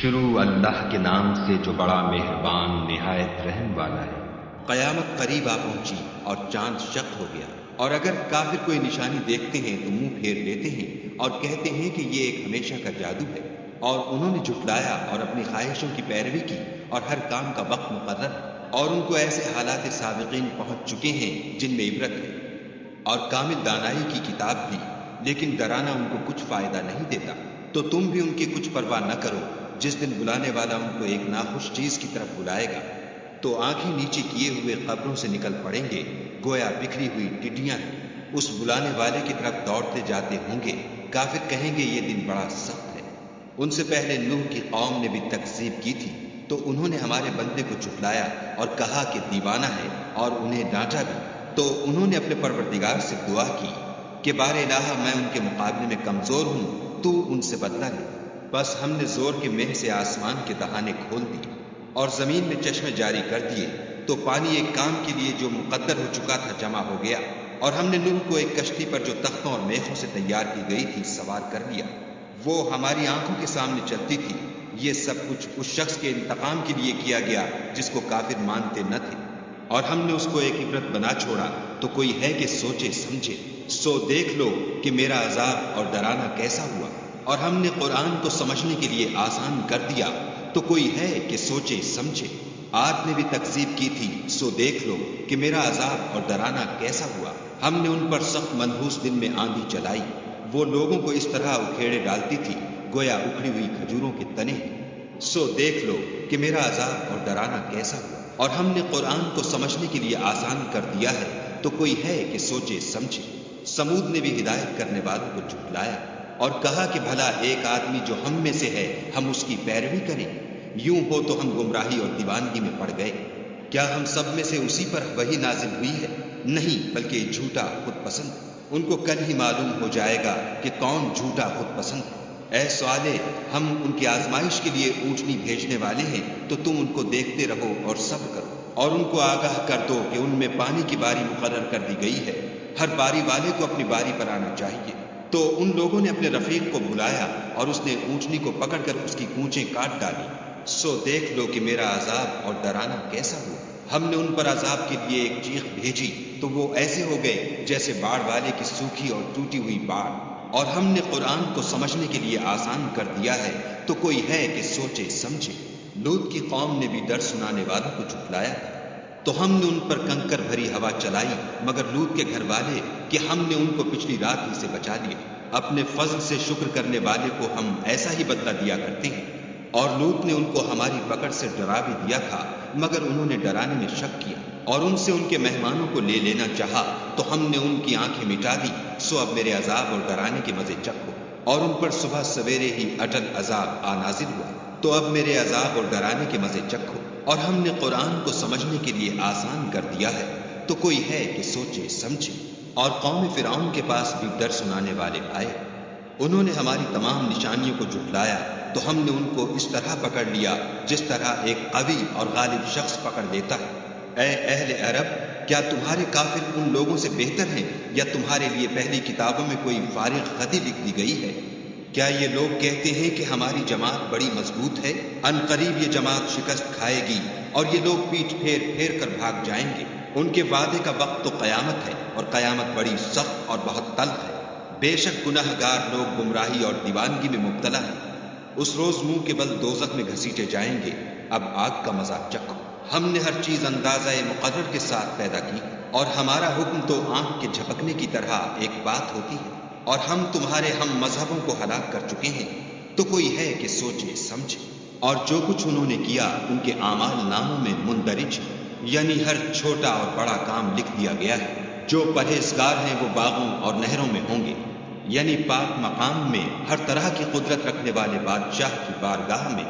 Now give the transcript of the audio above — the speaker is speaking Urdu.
شروع اللہ کے نام سے جو بڑا مہربان نہایت رحم والا ہے۔ قیامت قریب آ پہنچی اور چاند شق ہو گیا، اور اگر کافر کوئی نشانی دیکھتے ہیں تو منہ پھیر لیتے ہیں اور کہتے ہیں کہ یہ ایک ہمیشہ کا جادو ہے، اور انہوں نے جھٹلایا اور اپنی خواہشوں کی پیروی کی، اور ہر کام کا وقت مقرر ہے، اور ان کو ایسے حالات سابقین پہنچ چکے ہیں جن میں عبرت ہے، اور کامل دانائی کی کتاب بھی، لیکن ڈرانا ان کو کچھ فائدہ نہیں دیتا۔ تو تم بھی ان کی کچھ پرواہ نہ کرو، جس دن بلانے والا ان کو ایک ناخوش چیز کی طرف بلائے گا تو آنکھیں نیچے کیے ہوئے قبروں سے نکل پڑیں گے، گویا بکھری ہوئی ٹڈیاں ہیں، اس بلانے والے کی طرف دوڑتے جاتے ہوں گے۔ کافر کہیں گے یہ دن بڑا سخت ہے۔ ان سے پہلے نوح کی قوم نے بھی تکذیب کی تھی، تو انہوں نے ہمارے بندے کو جھٹلایا اور کہا کہ دیوانہ ہے، اور انہیں ڈانٹا بھی۔ تو انہوں نے اپنے پروردگار سے دعا کی کہ بار الہ میں ان کے مقابلے میں کمزور ہوں، تو ان سے بدلہ لے۔ بس ہم نے زور کے مہ سے آسمان کے دہانے کھول دیے اور زمین میں چشمے جاری کر دیے، تو پانی ایک کام کے لیے جو مقدر ہو چکا تھا جمع ہو گیا، اور ہم نے نوح کو ایک کشتی پر جو تختوں اور میخوں سے تیار کی گئی تھی سوار کر لیا، وہ ہماری آنکھوں کے سامنے چلتی تھی۔ یہ سب کچھ اس شخص کے انتقام کے لیے کیا گیا جس کو کافر مانتے نہ تھے، اور ہم نے اس کو ایک عبرت بنا چھوڑا، تو کوئی ہے کہ سوچے سمجھے؟ سو دیکھ لو کہ میرا عذاب اور ڈرانا کیسا ہوا، اور ہم نے قرآن کو سمجھنے کے لیے آسان کر دیا، تو کوئی ہے کہ سوچے سمجھے؟ عاد نے بھی تکذیب کی تھی، سو دیکھ لو کہ میرا عذاب اور ڈرانا کیسا ہوا۔ ہم نے ان پر سخت منحوس دن میں آندھی چلائی، وہ لوگوں کو اس طرح اکھیڑے ڈالتی تھی گویا اکھڑی ہوئی کھجوروں کے تنے ہیں۔ سو دیکھ لو کہ میرا عذاب اور ڈرانا کیسا ہوا، اور ہم نے قرآن کو سمجھنے کے لیے آسان کر دیا ہے، تو کوئی ہے کہ سوچے سمجھے؟ سمود نے بھی ہدایت کرنے والوں کو جھٹلایا اور کہا کہ بھلا ایک آدمی جو ہم میں سے ہے ہم اس کی پیروی کریں؟ یوں ہو تو ہم گمراہی اور دیوانگی میں پڑ گئے۔ کیا ہم سب میں سے اسی پر وحی نازل ہوئی ہے؟ نہیں، بلکہ جھوٹا خود پسند ہے۔ ان کو کل ہی معلوم ہو جائے گا کہ کون جھوٹا خود پسند ہے۔ اے صالح، ہم ان کی آزمائش کے لیے اونٹنی بھیجنے والے ہیں، تو تم ان کو دیکھتے رہو اور صبر کرو، اور ان کو آگاہ کر دو کہ ان میں پانی کی باری مقرر کر دی گئی ہے، ہر باری والے کو اپنی باری پر آنا چاہیے۔ تو ان لوگوں نے اپنے رفیق کو بلایا اور اس نے اونٹنی کو پکڑ کر اس کی پونچھیں کاٹ ڈالی۔ سو دیکھ لو کہ میرا عذاب اور ڈرانا کیسا ہوا۔ ہم نے ان پر عذاب کے لیے ایک چیخ بھیجی تو وہ ایسے ہو گئے جیسے باڑ والے کی سوکھی اور ٹوٹی ہوئی باڑ، اور ہم نے قرآن کو سمجھنے کے لیے آسان کر دیا ہے، تو کوئی ہے کہ سوچے سمجھے؟ لوط کی قوم نے بھی ڈر سنانے والوں کو جھٹلایا تھا، تو ہم نے ان پر کنکر بھری ہوا چلائی، مگر لوط کے گھر والے کہ ہم نے ان کو پچھلی رات ہی سے بچا لیا۔ اپنے فضل سے شکر کرنے والے کو ہم ایسا ہی بدلہ دیا کرتے ہیں۔ اور لوط نے ان کو ہماری پکڑ سے ڈرا بھی دیا تھا، مگر انہوں نے ڈرانے میں شک کیا اور ان سے ان کے مہمانوں کو لے لینا چاہا، تو ہم نے ان کی آنکھیں مٹا دی۔ سو اب میرے عذاب اور ڈرانے کے مزے چکھو۔ اور ان پر صبح سویرے ہی اٹل عذاب آ نازل ہوا، تو اب میرے عذاب اور ڈرانے کے مزے چکھو۔ اور ہم نے قرآن کو سمجھنے کے لیے آسان کر دیا ہے، تو کوئی ہے کہ سوچے سمجھے؟ اور قوم فرعون کے پاس بھی ڈر سنانے والے آئے، انہوں نے ہماری تمام نشانیوں کو جھٹلایا، تو ہم نے ان کو اس طرح پکڑ لیا جس طرح ایک قوی اور غالب شخص پکڑ لیتا ہے۔ اے اہل عرب، کیا تمہارے کافر ان لوگوں سے بہتر ہیں، یا تمہارے لیے پہلی کتابوں میں کوئی فارغ خطی لکھ دی گئی ہے؟ کیا یہ لوگ کہتے ہیں کہ ہماری جماعت بڑی مضبوط ہے؟ ان قریب یہ جماعت شکست کھائے گی اور یہ لوگ پیٹھ پھیر پھیر کر بھاگ جائیں گے۔ ان کے وعدے کا وقت تو قیامت ہے، اور قیامت بڑی سخت اور بہت تلخ ہے۔ بے شک گناہ گار لوگ گمراہی اور دیوانگی میں مبتلا ہیں، اس روز منہ کے بل دوزخ میں گھسیٹے جائیں گے۔ اب آگ کا مزہ چکھو۔ ہم نے ہر چیز اندازہ مقرر کے ساتھ پیدا کی، اور ہمارا حکم تو آنکھ کے جھپکنے کی طرح ایک بات ہوتی ہے، اور ہم تمہارے ہم مذہبوں کو ہلاک کر چکے ہیں، تو کوئی ہے کہ سوچے سمجھے؟ اور جو کچھ انہوں نے کیا ان کے اعمال ناموں میں مندرج ہے، یعنی ہر چھوٹا اور بڑا کام لکھ دیا گیا ہے۔ جو پرہیزگار ہیں وہ باغوں اور نہروں میں ہوں گے، یعنی پاک مقام میں ہر طرح کی قدرت رکھنے والے بادشاہ کی بارگاہ میں۔